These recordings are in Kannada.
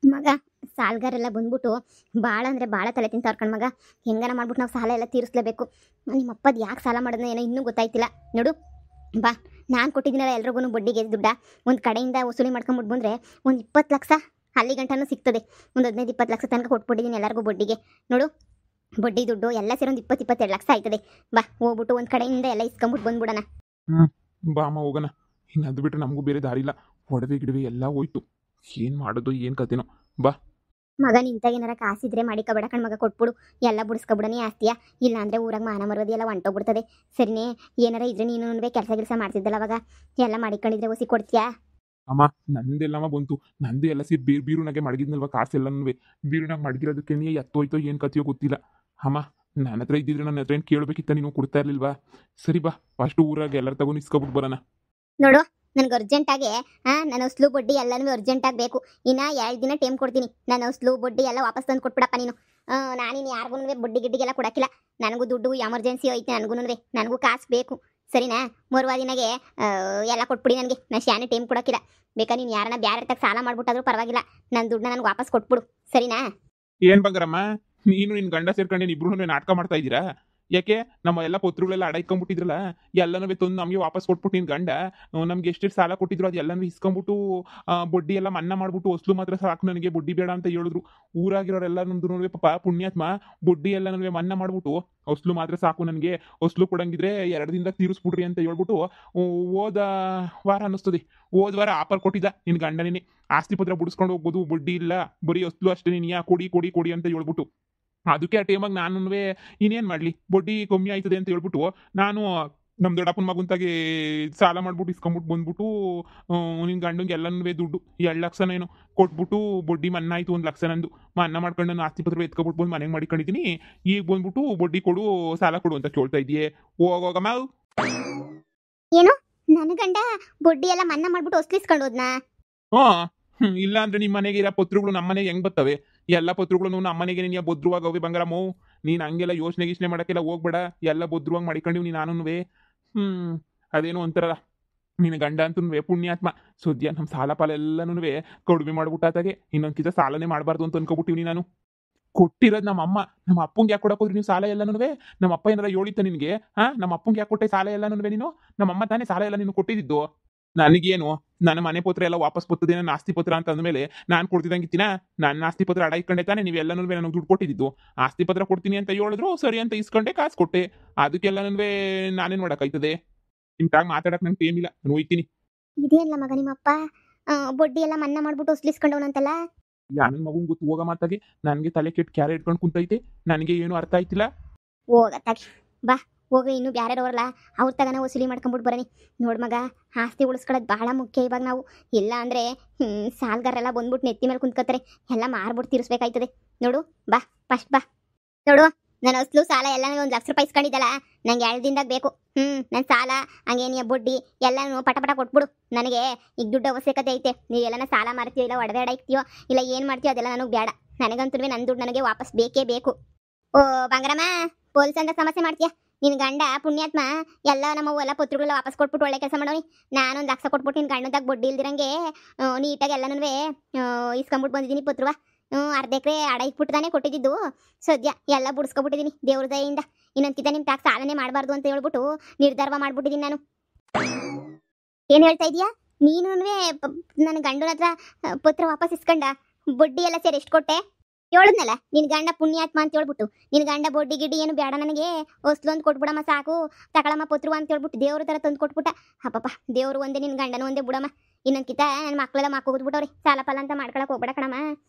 ಮಗ ಸಾಲಗಾರೆಲ್ಲ ಬಂದ್ಬಿಟ್ಟು ಭಾಳ ಅಂದರೆ ಭಾಳ ತಲೆ ತಿಂತಾವ್ರ ಕಣ್ ಮಗ. ಹೆಂಗನ ಮಾಡ್ಬಿಟ್ಟು ನಾವು ಸಾಲ ಎಲ್ಲ ತೀರಿಸ್ಲೇಬೇಕು. ನಿಮ್ಮಪ್ಪದು ಯಾಕೆ ಸಾಲ ಮಾಡೋದನ್ನ ಏನೋ ಇನ್ನೂ ಗೊತ್ತಾಯ್ತಿಲ್ಲ ನೋಡು. ಬಾ, ನಾನು ಕೊಟ್ಟಿದ್ದೀನಲ್ಲ ಎಲ್ರಿಗೂ ಬಡ್ಡಿಗೆ ದುಡ್ಡ ಒಂದು ಕಡೆಯಿಂದ ವಸೂಲಿ ಮಾಡ್ಕೊಂಬಿಟ್ಟು ಬಂದರೆ ಒಂದು 20 ಲಕ್ಷ ಅಲ್ಲಿ ಗಂಟನೂ ಸಿಗ್ತದೆ. ಒಂದು 15-20 ಲಕ್ಷ ತನಕ ಕೊಟ್ಬಿಟ್ಟಿದ್ದೀನಿ ಎಲ್ಲರಿಗೂ ಬಡ್ಡಿಗೆ. ನೋಡು, ಬಡ್ಡಿ ದುಡ್ಡು ಎಲ್ಲ ಸೇರಿ ಒಂದು 20-22 ಲಕ್ಷ ಆಯ್ತದೆ. ಬಾ, ಹೋಗ್ಬಿಟ್ಟು ಒಂದು ಕಡೆಯಿಂದ ಎಲ್ಲ ಇಸ್ಕೊಂಬಿಟ್ಟು ಬಂದ್ಬಿಡೋಣ. ಹ್ಞೂ, ಬಾ ಅಮ್ಮ ಹೋಗೋಣ. ಇನ್ನು ಅದು ಬಿಟ್ಟರೆ ನಮಗೂ ಬೇರೆ ದಾರಿ ಇಲ್ಲ. ಒಡವೆ ಗಿಡವೆ ಎಲ್ಲ ಹೋಯ್ತು. ಏನು ಮಾಡೋದು ಏನು ಕತೆನೋ. ಬಾ. ಮಗ ನಿಂತಾಗ ಏನಾರ ಕಾಸಿದ್ರೆ ಮಾಡಿಕೊಬೇಡ ಕಣ್ ಮಗ, ಕೊಟ್ಬಿಡು. ಎಲ್ಲ ಬಿಡಿಸ್ಕೊಬಿಡನೇ ಆಸ್ತಿಯ. ಇಲ್ಲ ಅಂದರೆ ಊರಾಗ ಮಾನ ಮರದಿ ಎಲ್ಲ ಹೊಂಟೋಗ್ಬಿಡ್ತದೆ. ಸರಿನೇ, ಏನಾರ ಇದ್ರೆ ನೀನು ಕೆಲಸ ಮಾಡ್ತಿದ್ದಲ್ಲ ಅವಾಗ, ಎಲ್ಲ ಮಾಡಿಕೊಂಡಿದ್ರೆ ಒಸಿ ಕೊಡ್ತೀಯಾ? ಅಮ್ಮ, ನಂದೆಲ್ಲಮ್ಮ ಬಂತು. ನಂದು ಎಲ್ಲ ಸೇರಿ ಬೀರುನಾಗೆ ಮಡಗಿದ್ನಲ್ವ ಕಾಸೆಲ್ಲನೂ. ಬೀರುನಾಗ ಮಡಗಿರೋದಕ್ಕೆ ನೀ ಎತ್ತೋಯ್ತೋ ಏನು ಕತೆಯೋ ಗೊತ್ತಿಲ್ಲ. ಅಮ್ಮ, ನನ್ನ ಹತ್ರ ಇದ್ದಿದ್ರೆ ನನ್ನ ಹತ್ರ ಏನು ಕೇಳಬೇಕಿತ್ತ, ನೀನು ಕೊಡ್ತಾ ಇರ್ಲಿಲ್ವಾ? ಸರಿ ಬಾ, ಫಸ್ಟು ಊರಾಗ ಎಲ್ಲರ ತಗೊಂಡು ಇಸ್ಕೊಬಿಟ್ಟು ಬರೋಣ. ನೋಡು, ನನಗೆ ಅರ್ಜೆಂಟಾಗಿ ನನ್ನ ಹೊಸ್ಲು ಬಡ್ಡಿ ಎಲ್ಲನೂ ಅರ್ಜೆಂಟಾಗಿ ಬೇಕು. ಇನ್ನು 2 ದಿನ ಟೈಮ್ ಕೊಡ್ತೀನಿ. ನನ್ನ ಹೊಸ್ಲು ಬಡ್ಡಿ ಎಲ್ಲ ವಾಪಸ್ ತಂದು ಕೊಟ್ಬಿಡಪ್ಪ ನೀನು. ನಾನಿನ್ನು ಯಾರಿಗೂ ಬಡ್ಡಿ ಗಿಡ್ಡಿಗೆಲ್ಲ ಕೊಡೋಕ್ಕಿಲ್ಲ. ನನಗೂ ದುಡ್ಡು ಎಮರ್ಜೆನ್ಸಿ ಐತೆ. ನನಗೂ ಕಾಸು ಬೇಕು. ಸರಿನಾ? ಮರುವ ದಿನಗೆ ಎಲ್ಲ ಕೊಟ್ಬಿಡಿ ನನಗೆ. ನಾನು ಶಾನೆ ಟೈಮ್ ಕೊಡೋಕ್ಕಿಲ್ಲ. ಬೇಕಾ ನೀನು ಯಾರನ್ನ ಬ್ಯಾರೆ ತಗ ಸಾಲ ಮಾಡ್ಬಿಟ್ಟಾದ್ರೂ ಪರವಾಗಿಲ್ಲ, ನನ್ನ ದುಡ್ಡನ್ನ ನನಗೆ ವಾಪಸ್ ಕೊಟ್ಬಿಡು. ಸರಿನಾ? ಏನು ಬಂಗಾರಮ್ಮ, ನೀನು ನಿನ್ನ ಗಂಡ ಸೇರ್ಕೊಂಡು ಇಬ್ರು ನಾಟಕ ಮಾಡ್ತಾ ಇದ್ದೀರಾ? ಯಾಕೆ ನಮ್ಮ ಎಲ್ಲ ಪತ್ರಗಳೆಲ್ಲ ಅಡ ಇಕ್ಕೊಂಬಿಟ್ಟಿದ್ರಲ್ಲ, ಎಲ್ಲನೂ ತಂದು ನಮಗೆ ವಾಪಸ್ ಕೊಟ್ಬಿಟ್ಟು ನಿನ್ನ ಗಂಡ ನಮ್ಗೆ ಎಷ್ಟೆಷ್ಟು ಸಾಲ ಕೊಟ್ಟಿದ್ರು ಅದು ಎಲ್ಲನೂ ಇಸ್ಕೊಂಬಿಟ್ಟು ಬಡ್ಡಿ ಎಲ್ಲ ಮನ್ನಾ ಮಾಡ್ಬಿಟ್ಟು ಹೊಸ್ಲು ಮಾತ್ರ ಸಾಕು ನನಗೆ ಬಡ್ಡಿ ಬೇಡ ಅಂತ ಹೇಳಿದ್ರು. ಊರಾಗಿರೋರೆಲ್ಲನೂ ಪಾಪ ಪುಣ್ಯಾತ್ಮ ಬಡ್ಡಿ ಎಲ್ಲನೂ ಮನ್ನಾ ಮಾಡ್ಬಿಟ್ಟು ಹೊಸ್ಲು ಮಾತ್ರ ಸಾಕು ನನಗೆ, ಹೊಸ್ಲು ಕೊಡಂಗಿದ್ರೆ 2 ದಿನದಾಗ ತೀರಿಸ್ಬಿಡ್ರಿ ಅಂತ ಹೇಳ್ಬಿಟ್ಟು ಹೋದ ವಾರ ಅನ್ನಿಸ್ತದೆ, ಹೋದ ವಾರ ಆಫರ್ ಕೊಟ್ಟಿದ್ದ ನಿನ್ನ ಗಂಡನೇ. ಆಸ್ತಿ ಪತ್ರ ಬಿಡಿಸ್ಕೊಂಡು ಹೋಗ್ಬೋದು, ಬಡ್ಡಿ ಇಲ್ಲ, ಬರೀ ಹೊಸ್ಲು ಅಷ್ಟೇ, ನೀನು ಕೊಡಿ ಕೊಡಿ ಕೊಡಿ ಅಂತ ಹೇಳ್ಬಿಟ್ಟು. ಅದಕ್ಕೆ ಆ ಟೈಮಾಗ ನಾನು ಇನ್ನೇನು ಮಾಡಲಿ, ಬಡ್ಡಿ ಕಮ್ಮಿ ಆಯ್ತದೆ ಅಂತ ಹೇಳ್ಬಿಟ್ಟು ನಾನು ನಮ್ಮ ದೊಡ್ಡಪ್ಪನ ಮಗಂತಾಗೆ ಸಾಲ ಮಾಡ್ಬಿಟ್ಟು ಇಸ್ಕೊಂಬಿಟ್ಟು ಬಂದ್ಬಿಟ್ಟು ನಿನ್ನ ಗಂಡಂಗೆ ಎಲ್ಲನೂ ದುಡ್ಡು 2 ಲಕ್ಷನೇನು ಕೊಟ್ಬಿಟ್ಟು ಬಡ್ಡಿ ಮನ್ನಾ ಆಯಿತು. 1 ಲಕ್ಷ ನಂದು ಮನ್ನಾ ಮಾಡ್ಕೊಂಡು ನಾನು ಆಸ್ತಿ ಪತ್ರ ಎತ್ಕೊಬಿಟ್ಟು ಬಂದು ಮನೆಗೆ ಮಾಡಿಕೊಂಡಿದ್ದೀನಿ. ಈಗ ಬಂದ್ಬಿಟ್ಟು ಬಡ್ಡಿ ಕೊಡು, ಸಾಲ ಕೊಡು ಅಂತ ಕೇಳ್ತಾ ಇದೆಯೇ? ಹೋಗೋಗಮ್ಮ. ಏನು, ನನ್ನ ಗಂಡ ಬಡ್ಡಿ ಎಲ್ಲ ಮನ್ನಾ ಮಾಡ್ಬಿಟ್ಟು ಹೊಸ್ಲಿಸ್ಕೊಂಡು ಹೋದ್ನಾ? ಇಲ್ಲ ಅಂದ್ರೆ ನಿಮ್ಮ ಮನೆಗೆ ಇರೋ ಪತ್ರಗಳು ನಮ್ಮ ಮನೆಗೆ ಹೆಂಗ್ ಬರ್ತವೆ? ಎಲ್ಲ ಪತ್ರಗಳು ನಮ್ಮ ಮನೆಗೆ ನೀನು ಭದ್ರವಾಗವೆ ಬಂಗಾರಮ್ಮ. ನೀನು ಹಂಗೆಲ್ಲ ಯೋಚನೆ ಗೀಚನೆ ಮಾಡೋಕ್ಕೆಲ್ಲ ಹೋಗ್ಬೇಡ. ಎಲ್ಲ ಭದ್ರವಾಗಿ ಮಾಡಿಕೊಂಡಿವಿ ನೀನು. ಅದೇನು ಅಂತಾರಲ್ಲ, ನಿನ್ನ ಗಂಡ ಅಂತೂ ಪುಣ್ಯಾತ್ಮ. ಸದ್ಯ ನಮ್ಮ ಸಾಲ ಪಾಲ ಎಲ್ಲನೂ ಕಡಿಮೆ ಮಾಡ್ಬಿಟ್ಟಾತಾಗೆ. ಇನ್ನೊಂದ್ಕಿಂತ ಸಾಲನೇ ಮಾಡಬಾರ್ದು ಅಂತ ಅನ್ಕೊಬಿಟ್ಟಿವಿ. ನಾನು ಕೊಟ್ಟಿರೋದು ನಮ್ಮ ಅಮ್ಮ. ನಮ್ಮ ಅಪ್ಪಂಗೆ ಯಾಕೆ ಕೊಡಕೋದ್ರಿ ನೀವು ಸಾಲ ಎಲ್ಲನೂ? ನಮ್ಮ ಅಪ್ಪ ಏನಾರ ಹೇಳಿತ್ತ ನಿನಗೆ? ನಮ್ಮ ಅಪ್ಪಂಗೆ ಯಾಕೆ ಕೊಟ್ಟೆ ಸಾಲ ಎಲ್ಲನೂ ನೀನು? ನಮ್ಮ ಅಮ್ಮ ತಾನೇ ಸಾಲ ಎಲ್ಲ ನೀನು ಕೊಟ್ಟಿದ್ದು. ನನಗೇನು, ನನ್ನ ಮನೆ ಪತ್ರ ಎಲ್ಲ ವಾಪಸ್ ಬರ್ತದೆ, ನನ್ನ ಆಸ್ತಿ ಪತ್ರ ಅಂತ ಅಂದಮೇಲೆ ನಾನು ಕೊಡ್ತಿದ್ದಂಗಿತ್ತೀನ? ನನ್ನ ಆಸ್ತಿ ಪತ್ರ ಅಡ ಇಟ್ಕೊಂಡೆ ತಾನೇ ನೀವೆಲ್ಲನೂ ನನಗೆ ದುಡ್ಡು ಕೊಟ್ಟಿದ್ದು. ಆಸ್ತಿ ಪತ್ರ ಕೊಡ್ತೀನಿ ಅಂತ ಹೇಳಿದ್ರು, ಸರಿ ಅಂತ ಇಸ್ಕೊಂಡೆ, ಕಾಸು ಕೊಟ್ಟೆ. ಅದಕ್ಕೆಲ್ಲನೂ ನಾನೇನು ಮಾಡೋಕ್ಕಾಯ್ತದೆ? ಇಂತಾಗ ಮಾತಾಡಕ್ಕೆ ನಂಗೆ ಟೈಮ್ ಇಲ್ಲ, ನಾನು ಹೋಯ್ತೀನಿ. ಇದೇನಿಲ್ಲ ಮಗ, ನಿಮ್ಮಪ್ಪ ಬಡ್ಡಿ ಎಲ್ಲ ಮನ್ನಾ ಮಾಡ್ಬಿಟ್ಟು ಹೊಸ್ಲಿಸ್ಕೊಂಡವನಂತಲ್ಲ? ನನ್ನ ಮಗನ್ ಗೊತ್ತು, ಹೋಗ ಮಾತಾಗಿ. ನನಗೆ ತಲೆ ಕೆಟ್ಟು ಕ್ಯಾರೆ ಇಟ್ಕೊಂಡು ಕುಂತೈತೆ, ನನಗೆ ಏನು ಅರ್ಥ ಆಯ್ತಿಲ್ಲ. ಹೋಗತ್ತಾಗಿ ಬಾ, ಹೋಗಿ. ಇನ್ನೂ ಬ್ಯಾರೆದವ್ರಲ್ಲ, ಅವ್ರ ತಗನ ವಸೂಲಿ ಮಾಡ್ಕೊಂಬಿಟ್ಟು ಬರನಿ. ನೋಡ್ ಮಗ, ಆಸ್ತಿ ಉಳಿಸ್ಕೊಳ್ಳೋದು ಬಹಳ ಮುಖ್ಯ ಇವಾಗ ನಾವು. ಇಲ್ಲ ಅಂದರೆ ಸಾಲ್ಗಾರೆಲ್ಲ ಬಂದ್ಬಿಟ್ಟು ನೆತ್ತಿ ಮೇಲೆ ಕುಂತ್ಕೋತಾರೆ, ಎಲ್ಲ ಮಾರ್ಬಿಟ್ಟು ತೀರಿಸ್ಬೇಕಾಯ್ತದೆ. ನೋಡು, ಬಾ ಫಸ್ಟ್ ಬಾ. ನೋಡು, ನನ್ನ ಹೊಸ್ಲು ಸಾಲ ಎಲ್ಲ 1 ಲಕ್ಷ ರೂಪಾಯಿ ಇಸ್ಕೊಂಡಿದ್ದಲ್ಲ, ನಂಗೆ 2 ದಿನದಾಗ ಬೇಕು. ನನ್ನ ಸಾಲ ಹಂಗೇನಿಯ ಬಡ್ಡಿ ಎಲ್ಲನೂ ಪಟ ಪಟ ಕೊಟ್ಬಿಡು. ನನಗೆ ಈಗ ದುಡ್ಡು ಅವಶ್ಯಕತೆ ಐತೆ. ನೀವು ಎಲ್ಲನ ಸಾಲ ಮಾಡ್ತೀಯೋ, ಇಲ್ಲ ಒಡವೆ ಅಡ ಇಕ್ತೀಯೋ, ಇಲ್ಲ ಏನು ಮಾಡ್ತೀಯೋ ಅದೆಲ್ಲ ನನಗೆ ಬೇಡ. ನನಗಂತೂ ನನ್ನ ದುಡ್ಡು ನನಗೆ ವಾಪಸ್ ಬೇಕೇ ಬೇಕು. ಓ ಬಂಗಾರಮ್ಮ, ಪೊಲೀಸ್ ಅಂತ ಸಮಸ್ಯೆ ಮಾಡ್ತೀಯ? ನಿನ್ನ ಗಂಡ ಪುಣ್ಯಾತ್ಮ ಎಲ್ಲ ನಮ್ಮವು ಎಲ್ಲ ಪತ್ರಗಳೆಲ್ಲ ವಾಪಸ್ ಕೊಟ್ಬಿಟ್ಟು ಒಳ್ಳೆ ಕೆಲಸ ಮಾಡೋನಿ. ನಾನು 1 ಲಕ್ಷ ಕೊಟ್ಬಿಟ್ಟು ನಿನ್ನ ಗಂಡದಾಗ ಬಡ್ಡಿ ಇಲ್ದಿರಂಗೆ ನೀಟಾಗಿ ಎಲ್ಲನೂ ಇಸ್ಕೊಂಬಿಟ್ಟು ಬಂದಿದ್ದೀನಿ ಪತ್ರವ. ಅರ್ಧ ಎಕರೆ ಅಡ ಇಟ್ಬಿಟ್ಟು ಕೊಟ್ಟಿದ್ದು. ಸದ್ಯ ಎಲ್ಲ ಬಿಡಿಸ್ಕೊಬಿಟ್ಟಿದ್ದೀನಿ ದೇವ್ರ ದಯೆಯಿಂದ. ಇನ್ನೊಂದ್ಕಿಂತ ನಿಮ್ಮ ತಾಕ ಸಾಲನೆ ಮಾಡಬಾರ್ದು ಅಂತ ಹೇಳ್ಬಿಟ್ಟು ನಿರ್ಧಾರ ಮಾಡ್ಬಿಟ್ಟಿದ್ದೀನಿ ನಾನು. ಏನು ಹೇಳ್ತಾ ಇದೀಯಾ ನೀನು? ನನ್ನ ಗಂಡನ ಹತ್ರ ಪತ್ರ ವಾಪಸ್ ಇಸ್ಕೊಂಡ, ಬಡ್ಡಿ ಎಲ್ಲ ಸೇರಿ ಎಷ್ಟು ಕೊಟ್ಟೆ? ಹೇಳಿದ್ನಲ್ಲ, ನಿನ್ನ ಗಂಡ ಪುಣ್ಯಾತ್ಮ ಅಂತ ಹೇಳ್ಬಿಟ್ಟು. ನಿನ್ನ ಗಂಡ ಬಡ್ಡಿ ಗಿಡ್ಡಿ ಏನು ಬೇಡ ನನಗೆ, ಹೊಸ್ಲೊಂದು ಕೊಟ್ಬಿಡಮ್ಮ ಸಾಕು, ತಗೊಳಮ್ಮ ಪತ್ರವ ಅಂತ ಹೇಳ್ಬಿಟ್ಟು ದೇವ್ರ ಥರ ತಂದು ಕೊಟ್ಬಿಟ್ಟ. ಅಪ್ಪಪ್ಪ, ದೇವ್ರು ಒಂದೇ, ನಿನ್ನ ಗಂಡನೂ ಒಂದೇ ಬಿಡಮ್ಮ. ಇನ್ನೊಂದ್ಕಿಂತ ನನ್ನ ಮಕ್ಕಳೆಲ್ಲ ಮಾಕೋಗ್ಬಿಟ್ಟವ್ರಿ. ಸಾಲ ಫಲ ಅಂತ ಮಾಡ್ಕೊಳಕ್ಕೆ ಹೋಗ್ಬೇಡ ಕಣಮ್ಮ.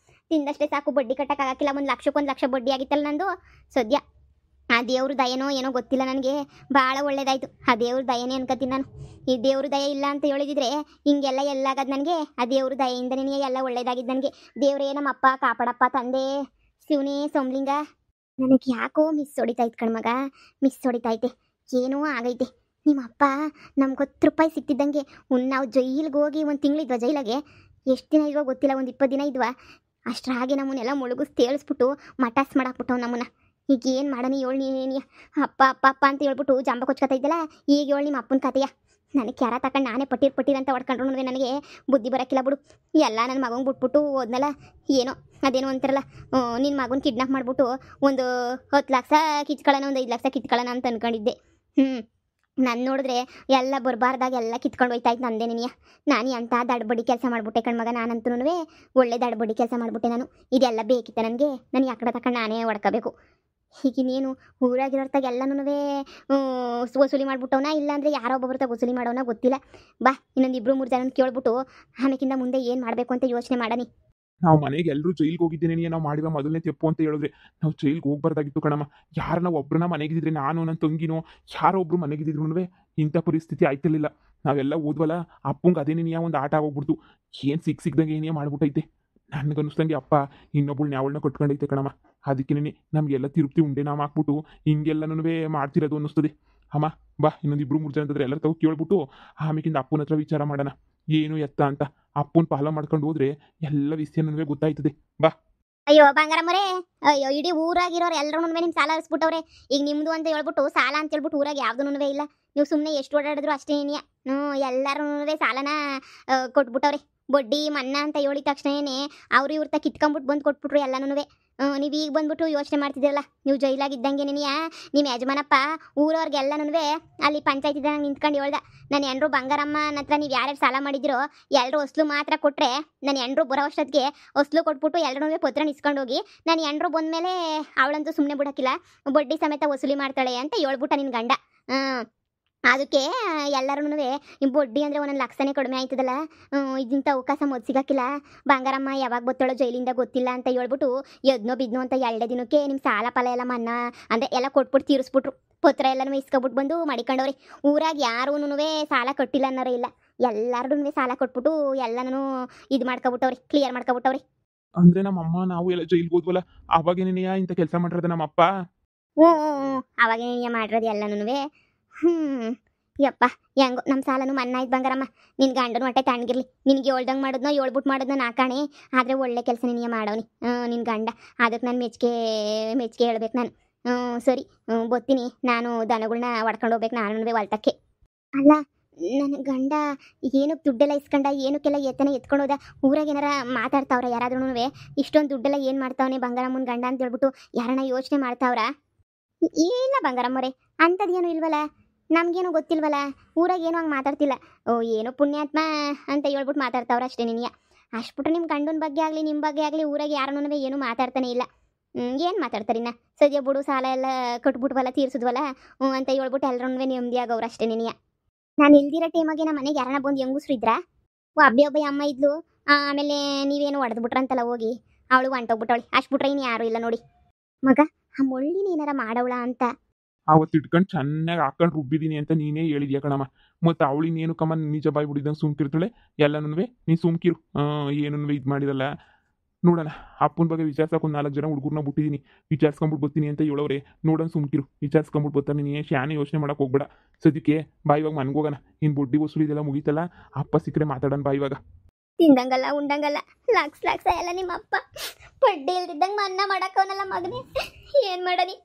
ತಿಂದಷ್ಟೇ ಸಾಕು, ಬಡ್ಡಿ ಕಟ್ಟಕ್ಕಾಗಕ್ಕಿಲ್ಲ. 1 ಲಕ್ಷಕ್ಕೆ 1 ಲಕ್ಷ ಬಡ್ಡಿ ಆಗಿತ್ತಲ್ಲ ನಂದು. ಸದ್ಯ ಆ ದೇವ್ರ ದಯನೋ ಏನೋ ಗೊತ್ತಿಲ್ಲ, ನನಗೆ ಭಾಳ ಒಳ್ಳೇದಾಯ್ತು. ಆ ದೇವ್ರ ದಯನೇ ಅನ್ಕೋತೀನಿ ನಾನು. ಈ ದೇವ್ರ ದಯ ಇಲ್ಲ ಅಂತ ಹೇಳಿದಿದ್ರೆ ಹಿಂಗೆಲ್ಲ ಎಲ್ಲಾಗದು ನನಗೆ. ಆ ದೇವ್ರ ದಯೆಯಿಂದ ನಿನಗೆ ಎಲ್ಲ ಒಳ್ಳೇದಾಗಿದ್ದು ನನಗೆ. ದೇವ್ರೇ ನಮ್ಮಪ್ಪ ಕಾಪಾಡಪ್ಪ, ತಂದೆ ಶಿವನೇ ಸೋಮಲಿಂಗ. ನನಗೆ ಯಾಕೋ ಮಿಸ್ ಹೊಡಿತಾಯ್ತು ಕಣ್ಮಗ, ಮಿಸ್ ಹೊಡಿತೈತೆ. ಏನೋ ಆಗೈತೆ. ನಿಮ್ಮಪ್ಪ ನಮ್ಗೆ 10 ರೂಪಾಯಿ ಸಿಕ್ತಿದ್ದಂಗೆ ನಾವು ಜೈಲಿಗೆ ಹೋಗಿ 1 ತಿಂಗಳಿದ್ವ ಜೈಲಾಗೆ. ಎಷ್ಟು ದಿನ ಇದ್ವಾ ಗೊತ್ತಿಲ್ಲ, 1 20 ದಿನ ಇದ್ವಾ. ಅಷ್ಟರಾಗೆ ನಮ್ಮನ್ನೆಲ್ಲ ಮುಳುಗಿಸ್ ತೇಳಿಸ್ಬಿಟ್ಟು ಮಟಾಸ್ ಮಾಡಾಕ್ಬಿಟ್ಟವು ನಮ್ಮನ್ನ. ಈಗ ಏನು ಮಾಡೋಣ ಹೇಳಿ ನೀನು? ಅಪ್ಪ ಅಪ್ಪ ಅಪ್ಪ ಅಂತ ಹೇಳ್ಬಿಟ್ಟು ಜಾಂಬ ಕೊಚ್ಕೊತಾ ಇದ್ದಲ್ಲ, ಈಗ ಹೇಳಿ ನಿಮ್ಮ ಅಪ್ಪನ ಕತೆಯ. ನನಗೆ ಕ್ಯಾರ ತಗೊಂಡು ನಾನೇ ಪಟ್ಟೀರ್ ಅಂತ ಹೊಡ್ಕೊಂಡ್ರು ನನಗೆ ಬುದ್ಧಿ ಬರೋಕ್ಕಿಲ್ಲ ಬಿಡು. ಎಲ್ಲ ನನ್ನ ಮಗಂಗೆ ಬಿಟ್ಬಿಟ್ಟು ಹೋದ್ನಲ್ಲ, ಏನೋ ಅದೇನೋ ಅಂತಾರಲ್ಲ, ನಿನ್ನ ಮಗನ ಕಿಡ್ನಾಪ್ ಮಾಡಿಬಿಟ್ಟು ಒಂದು 10 ಲಕ್ಷ ಕಿತ್ಕೊಳ್ಳೋಣ, ಒಂದು 5 ಲಕ್ಷ ಕಿತ್ಕೊಳ್ಳೋಣ ಅಂತ ಅನ್ಕೊಂಡಿದ್ದೆ. ನಾನು ನೋಡಿದ್ರೆ ಎಲ್ಲ ಬರಬಾರ್ದಾಗ ಎಲ್ಲ ಕಿತ್ಕೊಂಡು ಹೋಯ್ತಾ ಇತ್ತು ನಂದೇ ನಿನಿಯ. ನಾನು ಎಂಥ ದಡ್ಬಡಿ ಕೆಲಸ ಮಾಡಿಬಿಟ್ಟೆ ಕಣ್ಮಗ, ನಾನಂತೂ ಒಳ್ಳೆ ದಡ್ಬಡಿ ಕೆಲಸ ಮಾಡಿಬಿಟ್ಟೆ ನಾನು. ಇದೆಲ್ಲ ಬೇಕಿತ್ತ ನನಗೆ, ನಾನು ಯಾಕಡೆ ತಗೊಂಡು ನಾನೇ ಹೊಡ್ಕೋಬೇಕು. ಈಗಿನೇನು ಊರಾಗಿರೋರ್ತಾಗ ಎಲ್ಲನೂ ವಸೂಲಿ ಮಾಡ್ಬಿಟ್ಟವನ, ಇಲ್ಲಾಂದರೆ ಯಾರೋ ಒಬ್ಬೊಬ್ರತಾಗ ವಸೂಲಿ ಮಾಡೋನ ಗೊತ್ತಿಲ್ಲ. ಬಾ ಇನ್ನೊಂದು 2-3 ಜನ ಕೇಳ್ಬಿಟ್ಟು ಆಮೇಕಿಂದ ಮುಂದೆ ಏನು ಮಾಡಬೇಕು ಅಂತ ಯೋಚನೆ ಮಾಡನಿ. ನಾವು ಮನೆಗೆ ಎಲ್ಲರೂ ಜೈಲ್ಗೆ ಹೋಗಿದ್ದೇನೆ, ನಾವು ಮಾಡಿರೋ ಮೊದಲನೇ ತಪ್ಪು ಅಂತ ಹೇಳಿದ್ರೆ ನಾವು ಜೈಲ್ಗೆ ಹೋಗ್ಬಾರ್ದಾಗಿತ್ತು ಕಣಮ್ಮ. ಯಾರನ್ನ ಒಬ್ಬರನ್ನ ಮನೆಗಿದ್ರೆ, ನಾನು ನನ್ನ ತಂಗಿನೋ ಯಾರೋ ಒಬ್ರು ಮನೆಗಿದ್ರು ಇಂಥ ಪರಿಸ್ಥಿತಿ ಆಯ್ತಿರ್ಲಿಲ್ಲ. ನಾವೆಲ್ಲ ಓದ್ವಲ್ಲ, ಅಪ್ಪಂಗೆ ಅದೇನೇ ಒಂದು ಆಟ ಆಗೋಗ್ಬಿಡ್ತು. ಏನು ಸಿಕ್ದಂಗೆ ಏನೇ ಮಾಡ್ಬಿಟ್ಟೈತೆ. ನನಗನ್ನಿಸ್ದಂಗೆ ಅಪ್ಪ ಇನ್ನೊಬ್ಬಳು ನ್ಯಾವಳನ್ನ ಕಟ್ಕೊಂಡೈತೆ ಕಣಮ್ಮ. ಅದಕ್ಕೇನೆ ನಮಗೆಲ್ಲ ತಿರುಪ್ತಿ ಉಂಡೆ ನಾವು ಹಾಕ್ಬಿಟ್ಟು ಹಿಂಗೆಲ್ಲನೂ ಮಾಡ್ತಿರೋದು ಅನ್ನಿಸ್ತದೆ. ಅಮ್ಮ ಬಾ ಇನ್ನೊಂದು 2-3 ಜನ ಇದ್ರೆ ಎಲ್ಲರೂ ತಾವು ಕೇಳ್ಬಿಟ್ಟು ಆಮೇಕಿಂದ ಅಪ್ಪನ ಹತ್ರ ವಿಚಾರ ಮಾಡೋಣ, ಏನು ಎತ್ತ ಅಂತ. ಅಪ್ಪನ ಪಾಲ ಮಾಡ್ಕೊಂಡು ಹೋದ್ರೆ ಎಲ್ಲ ವಿಷಯನೂ ಗೊತ್ತಾಯ್ತದೆ. ಬಾ. ಅಯ್ಯೋ ಬಂಗಾರಮ್ಮರೇ, ಅಯ್ಯೋ ಇಡೀ ಊರಾಗಿರೋರು ಎಲ್ಲರೂ ನಿಮ್ಮ ಸಾಲ ಹರಿಸ್ಬಿಟ್ಟವ್ರೆ. ಈಗ ನಿಮ್ಮದು ಅಂತ ಹೇಳ್ಬಿಟ್ಟು ಸಾಲ ಅಂತ ಹೇಳ್ಬಿಟ್ಟು ಊರಾಗ ಯಾವುದೂ ಇಲ್ಲ. ನೀವು ಸುಮ್ಮನೆ ಎಷ್ಟು ಓಡಾಡಿದ್ರು ಅಷ್ಟೇ ಏನಿಯ. ಎಲ್ಲರೂ ಸಾಲನ ಕೊಟ್ಬಿಟ್ಟವ್ರೆ. ಬಡ್ಡಿ ಮನ್ನಾ ಅಂತ ಹೇಳಿದ ತಕ್ಷಣನೇ ಅವ್ರು ಇವ್ರ ಕಿತ್ಕೊಂಡ್ಬಿಟ್ಟು ಬಂದು ಕೊಟ್ಬಿಟ್ರು ಎಲ್ಲನೂ. ನೀವು ಈಗ ಬಂದ್ಬಿಟ್ಟು ಯೋಚನೆ ಮಾಡ್ತಿದ್ದೀರಲ್ಲ, ನೀವು ಜೈಲಾಗಿದ್ದಂಗೆ ನಿನಿಯ ನಿಮ್ಮ ಯಜಮಾನಪ್ಪ ಊರವ್ರಿಗೆಲ್ಲನೂ ಅಲ್ಲಿ ಪಂಚಾಯತಿದಾಗ ನಿಂತ್ಕೊಂಡು ಹೇಳ್ದ, ನನ್ನ ಹೆಂಡ್ರು ಬಂಗಾರಮ್ಮನ ಹತ್ರ ನೀವು ಯಾರ್ಯಾರು ಸಾಲ ಮಾಡಿದಿರೋ ಎಲ್ಲರೂ ಹೊಸ್ಲು ಮಾತ್ರ ಕೊಟ್ಟರೆ, ನನ್ನ ಹೆಂಡ್ರು ಬರೋ ಅಷ್ಟೊತ್ತಿಗೆ ಹೊಸ್ಲು ಕೊಟ್ಬಿಟ್ಟು ಎಲ್ಲರೂ ಪತ್ರ ನಿಸ್ಕೊಂಡು ಹೋಗಿ, ನನ್ನ ಹೆಂಡ್ರು ಬಂದಮೇಲೆ ಅವಳಂತೂ ಸುಮ್ಮನೆ ಬಿಡೋಕ್ಕಿಲ್ಲ, ಬಡ್ಡಿ ಸಮೇತ ವಸೂಲಿ ಮಾಡ್ತಾಳೆ ಅಂತ ಹೇಳ್ಬಿಟ್ಟ ನಿನ್ನ ಗಂಡ. ಅದಕ್ಕೆ ಎಲ್ಲರೂ ಬಡ್ಡಿ ಅಂದರೆ 1 ಲಕ್ಷನೇ ಕಡಿಮೆ ಆಯ್ತದಲ್ಲ, ಇದಿಂಥ ಅವಕಾಶ ಮೊದಲು ಸಿಗೋಕ್ಕಿಲ್ಲ, ಬಂಗಾರಮ್ಮ ಯಾವಾಗ ಬತ್ತಳೋ ಜೈಲಿಂದ ಗೊತ್ತಿಲ್ಲ ಅಂತ ಹೇಳ್ಬಿಟ್ಟು ಎದ್ನೋ ಬಿದ್ನೋ ಅಂತ 2 ದಿನಕ್ಕೆ ನಿಮ್ಮ ಸಾಲ ಫಲ ಎಲ್ಲ ಮನ್ನಾ ಅಂದರೆ ಎಲ್ಲ ಕೊಟ್ಬಿಟ್ಟು ತೀರಿಸ್ಬಿಟ್ರು. ಪತ್ರ ಎಲ್ಲನೂ ಇಸ್ಕೊಬಿಟ್ಟು ಬಂದು ಮಡಿಕೊಂಡವ್ರಿ. ಊರಾಗ ಯಾರೂ ಸಾಲ ಕಟ್ಟಿಲ್ಲ ಅನ್ನೋರೇ ಇಲ್ಲ, ಎಲ್ಲರೂ ಸಾಲ ಕೊಟ್ಬಿಟ್ಟು ಎಲ್ಲನೂ ಇದು ಮಾಡ್ಕೊಬಿಟ್ಟವ್ರಿ, ಕ್ಲಿಯರ್ ಮಾಡ್ಕೊಬಿಟ್ಟವ್ರಿ. ಅಂದ್ರೆ ನಮ್ಮಮ್ಮ ನಾವು ಎಲ್ಲ ಜೈಲ್ಗೆ ಹೋದ್ವಲ್ಲ, ಅವಾಗೇನೇ ಇಂಥ ಕೆಲಸ ಮಾಡಿರೋದು ನಮ್ಮಪ್ಪ. ಅವಾಗೇನೇ ಮಾಡಿರೋದು ಎಲ್ಲನೂ. ಯಪ್ಪ ಹೆಂಗೋ ನಮ್ಮ ಸಾಲನು ಮನ್ನಾ ಆಯ್ತು ಬಂಗಾರಮ್ಮ. ನಿನ್ನ ಗಂಡನ ಹೊಟ್ಟೆ ತಣ್ಣಗಿರ್ಲಿ, ನಿನಗೆ ಹೇಳ್ದಂಗೆ ಮಾಡಿದ್ನೋ ಹೇಳ್ಬಿಟ್ಟು ಮಾಡಿದ್ನೋ ನಾ ಕಾಣೆ, ಆದರೆ ಒಳ್ಳೆ ಕೆಲಸ ನಿನಗೆ ಮಾಡವನಿ ನಿನ್ನ ಗಂಡ. ಅದಕ್ಕೆ ನಾನು ಮೆಚ್ಚುಗೆ ಹೇಳ್ಬೇಕು ನಾನು. ಸರಿ ಬರ್ತೀನಿ, ನಾನು ದನಗಳನ್ನ ಹೊಡ್ಕೊಂಡು ಹೋಗ್ಬೇಕು ನಾನು ಹೊಲ್ತಕ್ಕೆ. ಅಲ್ಲ ನನ್ನ ಗಂಡ ಏನಕ್ಕೆ ದುಡ್ಡೆಲ್ಲ ಇಸ್ಕೊಂಡ, ಏನಕ್ಕೆಲ್ಲ ಎತ್ಕೊಂಡು ಹೋದ? ಊರಾಗ ಏನಾರ ಮಾತಾಡ್ತಾವ್ರ ಯಾರಾದ್ರೂ? ಇಷ್ಟೊಂದು ದುಡ್ಡೆಲ್ಲ ಏನು ಮಾಡ್ತಾವನೆ ಬಂಗಾರಮ್ಮನ ಗಂಡ ಅಂತ ಹೇಳ್ಬಿಟ್ಟು ಯಾರನ್ನ ಯೋಚನೆ ಮಾಡ್ತಾವ್ರ? ಇಲ್ಲ ಬಂಗಾರಮ್ಮರೇ, ಅಂಥದ್ದೇನು ಇಲ್ವಲ್ಲ, ನಮಗೇನು ಗೊತ್ತಿಲ್ವಲ್ಲ, ಊರಾಗ ಏನೋ ಹಂಗೆ ಮಾತಾಡ್ತಿಲ್ಲ. ಏನೋ ಪುಣ್ಯಾತ್ಮ ಅಂತ ಹೇಳ್ಬಿಟ್ಟು ಮಾತಾಡ್ತಾವ್ರ ಅಷ್ಟೇ ನಿನಗೆ. ಅಷ್ಟ್ಬಿಟ್ರೆ ನಿಮ್ಮ ಗಂಡನ ಬಗ್ಗೆ ಆಗಲಿ ನಿಮ್ಮ ಬಗ್ಗೆ ಆಗಲಿ ಊರಾಗ ಯಾರನ್ನೂ ಏನೂ ಮಾತಾಡ್ತಾನೆ ಇಲ್ಲ. ಏನು ಮಾತಾಡ್ತಾರಿನ್ನ? ಸದ್ಯ ಬಿಡು, ಸಾಲ ಎಲ್ಲ ಕಟ್ಬಿಟ್ವಲ್ಲ, ತೀರ್ಸಿದ್ವಲ್ಲ ಅಂತ ಹೇಳ್ಬಿಟ್ಟು ಎಲ್ಲರೂ ನೆಮ್ಮದಿ ಆಗೋರು ಅಷ್ಟೇ ನಿನಗೆ. ನಾನು ಇಲ್ದಿರೋ ಟೈಮಾಗೆ ನಮ್ಮ ಮನೆಗೆ ಯಾರನ್ನ ಬಂದು ಹೆಂಗಸ್ರು ಇದ್ರಾ? ಒಬ್ಬ ಅಮ್ಮ ಇದ್ಲು, ಆಮೇಲೆ ನೀವೇನು ಹೊಡೆದ್ಬಿಟ್ರಂತಲ್ಲ ಹೋಗಿ, ಅವಳು ಹೊಂಟೋಗ್ಬಿಟ್ಟವಳಿ. ಅಷ್ಟು ಬಿಟ್ರೆ ಇನ್ನು ಯಾರೂ ಇಲ್ಲ ನೋಡಿ. ಮಗ ಆ ಮುಳ್ಳಿನ ಏನಾರ ಮಾಡವಳ ಅಂತ ಅವತ್ತು ಇಟ್ಕೊಂಡು ಚೆನ್ನಾಗಿ ಹಾಕೊಂಡು ರುಬ್ಬಿದ್ದೀನಿ ಅಂತ ನೀನೇ ಹೇಳಿದ್ಯಾ ಕಣಮ್ಮ. ಮತ್ತು ಅವಳಿನೇನು ಕಮ್ಮ ನಿಜ ಬಾಯಿ ಬಿಡಿದಂಗೆ ಸುಮ್ಕಿರ್ತಾಳೆ. ಎಲ್ಲನೂ ನೀನು ಸುಮ್ಕಿರು, ಏನೂ ಇದು ಮಾಡಿರಲ್ಲ. ನೋಡೋಣ, ಅಪ್ಪನ ಬಗ್ಗೆ ವಿಚಾರಿಸೋಕೆ 1-4 ಜನ ಹುಡುಗರನ್ನ ಬಿಟ್ಟಿದ್ದೀನಿ, ವಿಚಾರಿಸ್ಕೊಂಬಿಟ್ಟು ಬರ್ತೀನಿ ಅಂತ ಹೇಳೋರೆ. ನೋಡೋಣ ಸುಮ್ಕಿರು, ವಿಚಾರಿಸ್ಕೊಂಬಿಟ್ಟು ಬರ್ತಾನೆ. ನೀನು ಶಾನೆ ಯೋಚನೆ ಮಾಡೋಕೆ ಹೋಗ್ಬೇಡ. ಸದ್ಯಕ್ಕೆ ಬಾ ಇವಾಗ ಮನ್ಗೋಗೋಣ. ಇನ್ನು ಬಡ್ಡಿ ವಸೂಲಿ ಇದೆಲ್ಲ ಮುಗೀತಲ್ಲ, ಅಪ್ಪ ಸಿಕ್ಕರೆ ಮಾತಾಡೋಣ ಬಾ ಇವಾಗ. ತಿಂದಂಗಲ್ಲ ಉಂಡಂಗಲ್ಲ ಲಕ್ಷ ಎಲ್ಲ ನಿಮ್ಮ ಅಪ್ಪ ಬಡ್ಡಿ ಇಲ್ದಿದ್ದಂಗೆ ಮನ್ನಾ ಮಾಡಕ್ಕವನಲ್ಲ ಮಗನೇ, ಏನು ಮಾಡನಿ?